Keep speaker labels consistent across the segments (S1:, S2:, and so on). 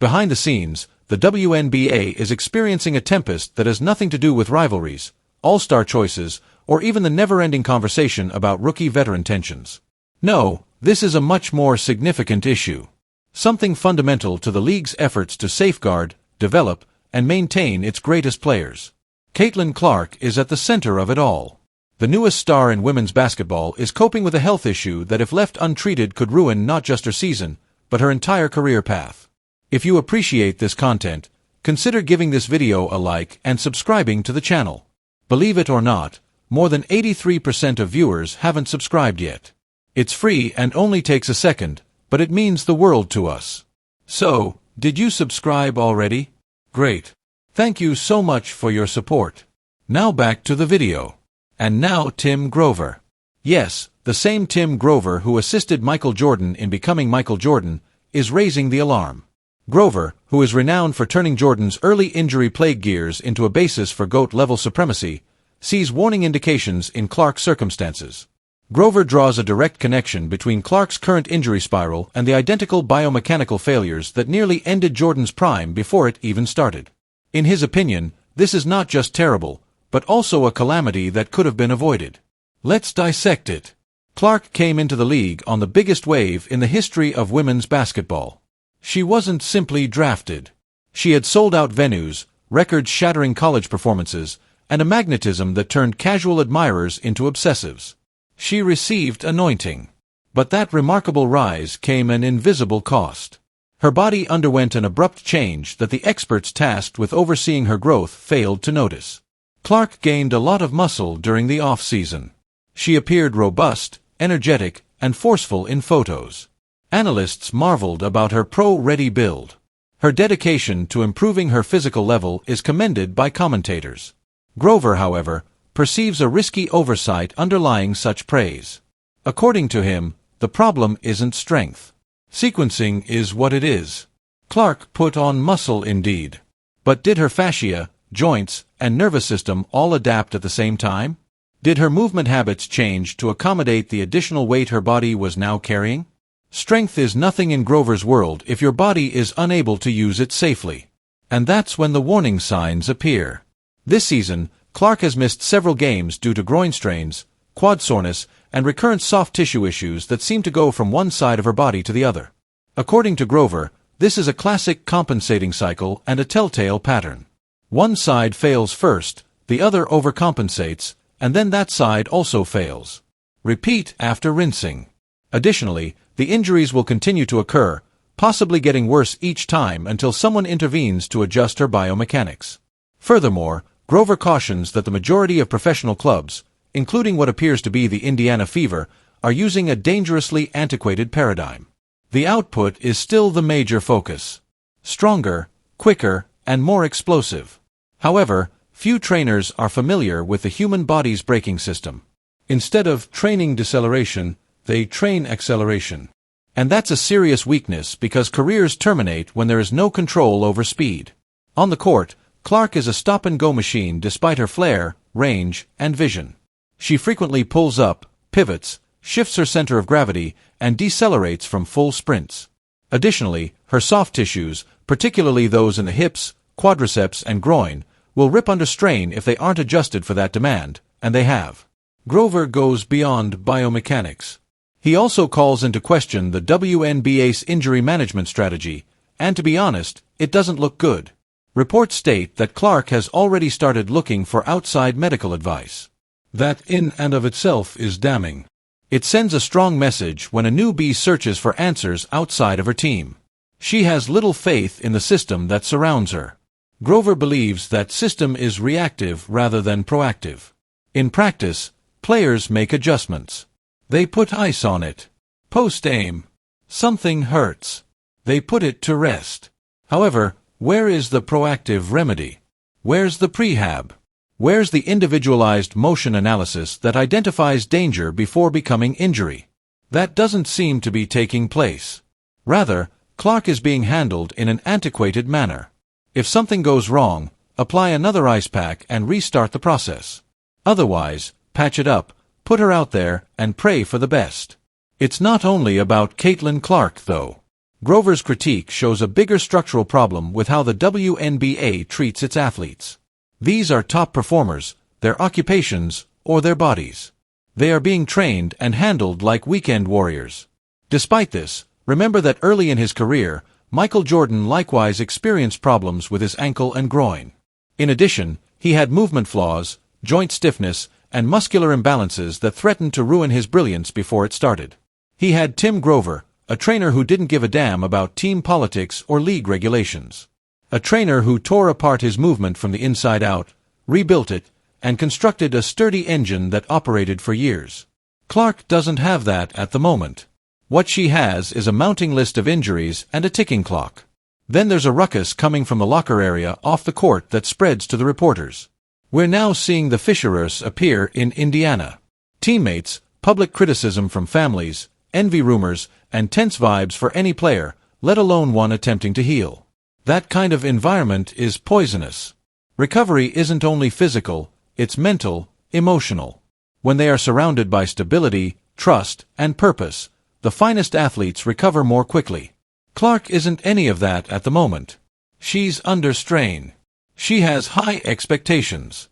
S1: Behind the scenes, the WNBA is experiencing a tempest that has nothing to do with rivalries, all-star choices, or even the never-ending conversation about rookie-veteran tensions. No, this is a much more significant issue. Something fundamental to the league's efforts to safeguard, develop, and maintain its greatest players. Caitlin Clark is at the center of it all. The newest star in women's basketball is coping with a health issue that if left untreated could ruin not just her season, but her entire career path. If you appreciate this content, consider giving this video a like and subscribing to the channel. Believe it or not, more than 83% of viewers haven't subscribed yet. It's free and only takes a second, but it means the world to us. So, did you subscribe already? Great. Thank you so much for your support. Now back to the video. And now Tim Grover. Yes, the same Tim Grover who assisted Michael Jordan in becoming Michael Jordan, is raising the alarm. Grover, who is renowned for turning Jordan's early injury-plagued years into a basis for GOAT-level supremacy, sees warning indications in Clark's circumstances. Grover draws a direct connection between Clark's current injury spiral and the identical biomechanical failures that nearly ended Jordan's prime before it even started. In his opinion, this is not just terrible, but also a calamity that could have been avoided. Let's dissect it. Clark came into the league on the biggest wave in the history of women's basketball. She wasn't simply drafted. She had sold-out venues, record-shattering college performances, and a magnetism that turned casual admirers into obsessives. She received anointing. But that remarkable rise came at an invisible cost. Her body underwent an abrupt change that the experts tasked with overseeing her growth failed to notice. Clark gained a lot of muscle during the off-season. She appeared robust, energetic, and forceful in photos. Analysts marveled about her pro-ready build. Her dedication to improving her physical level is commended by commentators. Grover, however, perceives a risky oversight underlying such praise. According to him, the problem isn't strength. Sequencing is what it is. Clark put on muscle indeed. But did her fascia, joints, and nervous system all adapt at the same time? Did her movement habits change to accommodate the additional weight her body was now carrying? Strength is nothing in Grover's world if your body is unable to use it safely. And that's when the warning signs appear. This season, Clark has missed several games due to groin strains, quad soreness, and recurrent soft tissue issues that seem to go from one side of her body to the other. According to Grover, this is a classic compensating cycle and a telltale pattern. One side fails first, the other overcompensates, and then that side also fails. Repeat after rinsing. Additionally, the injuries will continue to occur, possibly getting worse each time until someone intervenes to adjust her biomechanics. Furthermore, Grover cautions that the majority of professional clubs, including what appears to be the Indiana Fever, are using a dangerously antiquated paradigm. The output is still the major focus. Stronger, quicker, and more explosive. However, few trainers are familiar with the human body's braking system. Instead of training deceleration, they train acceleration. And that's a serious weakness because careers terminate when there is no control over speed. On the court, Clark is a stop-and-go machine despite her flair, range, and vision. She frequently pulls up, pivots, shifts her center of gravity, and decelerates from full sprints. Additionally, her soft tissues, particularly those in the hips, quadriceps, and groin, will rip under strain if they aren't adjusted for that demand, and they have. Grover goes beyond biomechanics. He also calls into question the WNBA's injury management strategy, and to be honest, it doesn't look good. Reports state that Clark has already started looking for outside medical advice. That in and of itself is damning. It sends a strong message when a newbie searches for answers outside of her team. She has little faith in the system that surrounds her. Grover believes that system is reactive rather than proactive. In practice, players make adjustments. They put ice on it. Post-aim. Something hurts. They put it to rest. However, where is the proactive remedy? Where's the prehab? Where's the individualized motion analysis that identifies danger before becoming injury? That doesn't seem to be taking place. Rather, Clark is being handled in an antiquated manner. If something goes wrong, apply another ice pack and restart the process. Otherwise, patch it up, put her out there, and pray for the best. It's not only about Caitlin Clark, though. Grover's critique shows a bigger structural problem with how the WNBA treats its athletes. These are top performers, their occupations, or their bodies. They are being trained and handled like weekend warriors. Despite this, remember that early in his career, Michael Jordan likewise experienced problems with his ankle and groin. In addition, he had movement flaws, joint stiffness, and muscular imbalances that threatened to ruin his brilliance before it started. He had Tim Grover, a trainer who didn't give a damn about team politics or league regulations. A trainer who tore apart his movement from the inside out, rebuilt it, and constructed a sturdy engine that operated for years. Clark doesn't have that at the moment. What she has is a mounting list of injuries and a ticking clock. Then there's a ruckus coming from the locker area off the court that spreads to the reporters. We're now seeing the Fisherers appear in Indiana. Teammates, public criticism from families, envy rumors, and tense vibes for any player, let alone one attempting to heal. That kind of environment is poisonous. Recovery isn't only physical, it's mental, emotional. When they are surrounded by stability, trust, and purpose, the finest athletes recover more quickly. Clark isn't any of that at the moment. She's under strain. She has high expectations.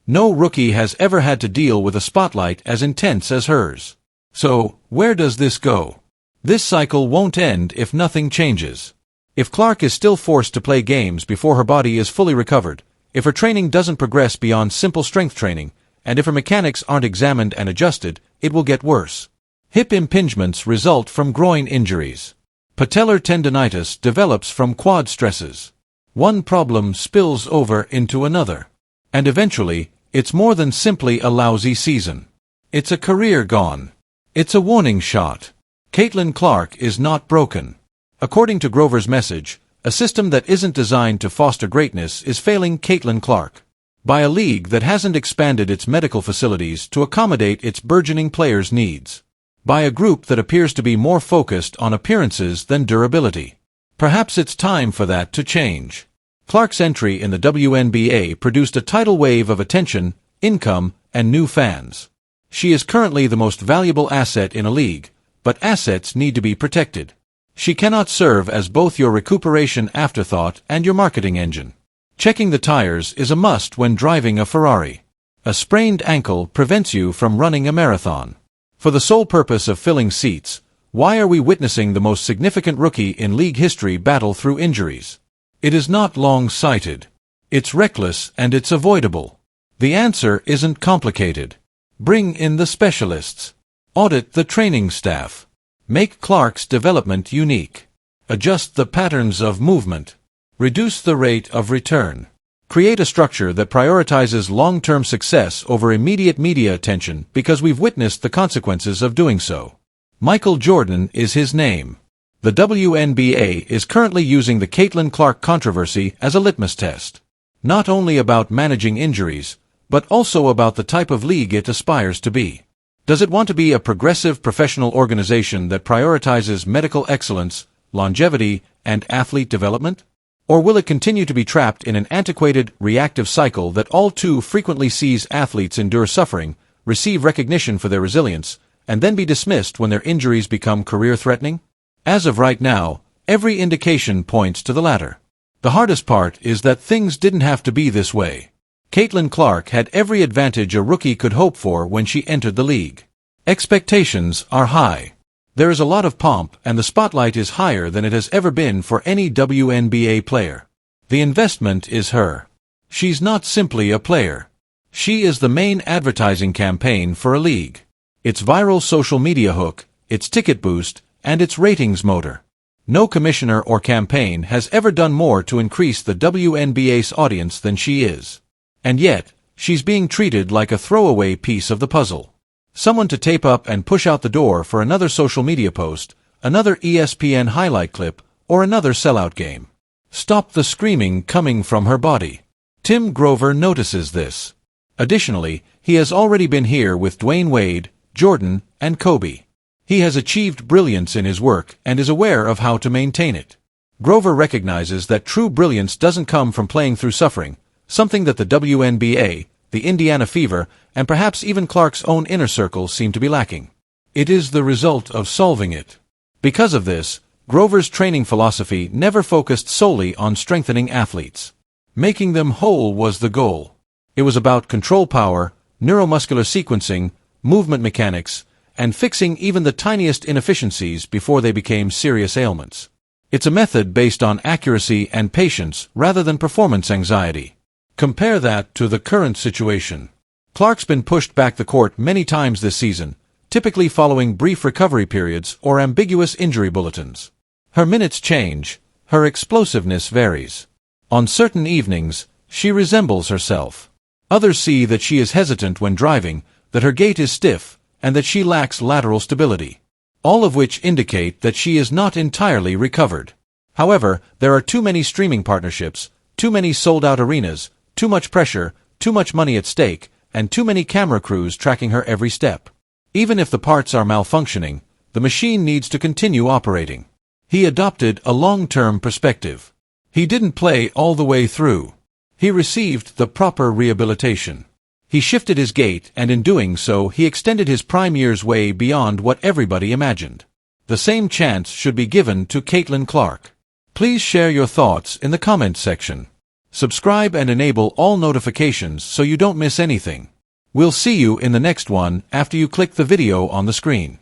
S1: No rookie has ever had to deal with a spotlight as intense as hers. So, where does this go? This cycle won't end if nothing changes. If Clark is still forced to play games before her body is fully recovered, if her training doesn't progress beyond simple strength training, and if her mechanics aren't examined and adjusted, it will get worse. Hip impingements result from groin injuries. Patellar tendinitis develops from quad stresses. One problem spills over into another. And eventually, it's more than simply a lousy season. It's a career gone. It's a warning shot. Caitlin Clark is not broken. According to Grover's message, a system that isn't designed to foster greatness is failing Caitlin Clark. By a league that hasn't expanded its medical facilities to accommodate its burgeoning players' needs. By a group that appears to be more focused on appearances than durability. Perhaps it's time for that to change. Clark's entry in the WNBA produced a tidal wave of attention, income, and new fans. She is currently the most valuable asset in a league, but assets need to be protected. She cannot serve as both your recuperation afterthought and your marketing engine. Checking the tires is a must when driving a Ferrari. A sprained ankle prevents you from running a marathon. For the sole purpose of filling seats, why are we witnessing the most significant rookie in league history battle through injuries? It is not long-sighted. It's reckless and it's avoidable. The answer isn't complicated. Bring in the specialists. Audit the training staff. Make Clark's development unique. Adjust the patterns of movement. Reduce the rate of return. Create a structure that prioritizes long-term success over immediate media attention because we've witnessed the consequences of doing so. Michael Jordan is his name. The WNBA is currently using the Caitlin Clark controversy as a litmus test. Not only about managing injuries, but also about the type of league it aspires to be. Does it want to be a progressive professional organization that prioritizes medical excellence, longevity, and athlete development? Or will it continue to be trapped in an antiquated, reactive cycle that all too frequently sees athletes endure suffering, receive recognition for their resilience, and then be dismissed when their injuries become career-threatening? As of right now, every indication points to the latter. The hardest part is that things didn't have to be this way. Caitlin Clark had every advantage a rookie could hope for when she entered the league. Expectations are high. There is a lot of pomp and the spotlight is higher than it has ever been for any WNBA player. The investment is her. She's not simply a player. She is the main advertising campaign for a league. Its viral social media hook, its ticket boost, and its ratings motor. No commissioner or campaign has ever done more to increase the WNBA's audience than she is. And yet, she's being treated like a throwaway piece of the puzzle. Someone to tape up and push out the door for another social media post, another ESPN highlight clip, or another sellout game. Stop the screaming coming from her body. Tim Grover notices this. Additionally, he has already been here with Dwayne Wade, Jordan, and Kobe. He has achieved brilliance in his work and is aware of how to maintain it. Grover recognizes that true brilliance doesn't come from playing through suffering, something that the WNBA, the Indiana Fever, and perhaps even Clark's own inner circle seem to be lacking. It is the result of solving it. Because of this, Grover's training philosophy never focused solely on strengthening athletes. Making them whole was the goal. It was about control power, neuromuscular sequencing, movement mechanics, and fixing even the tiniest inefficiencies before they became serious ailments. It's a method based on accuracy and patience rather than performance anxiety. Compare that to the current situation. Clark's been pushed back the court many times this season, typically following brief recovery periods or ambiguous injury bulletins. Her minutes change, her explosiveness varies. On certain evenings, she resembles herself. Others see that she is hesitant when driving, that her gait is stiff, and that she lacks lateral stability. All of which indicate that she is not entirely recovered. However, there are too many streaming partnerships, too many sold-out arenas, too much pressure, too much money at stake, and too many camera crews tracking her every step. Even if the parts are malfunctioning, the machine needs to continue operating. He adopted a long-term perspective. He didn't play all the way through. He received the proper rehabilitation. He shifted his gait, and in doing so he extended his prime years way beyond what everybody imagined. The same chance should be given to Caitlin Clark. Please share your thoughts in the comments section. Subscribe and enable all notifications so you don't miss anything. We'll see you in the next one after you click the video on the screen.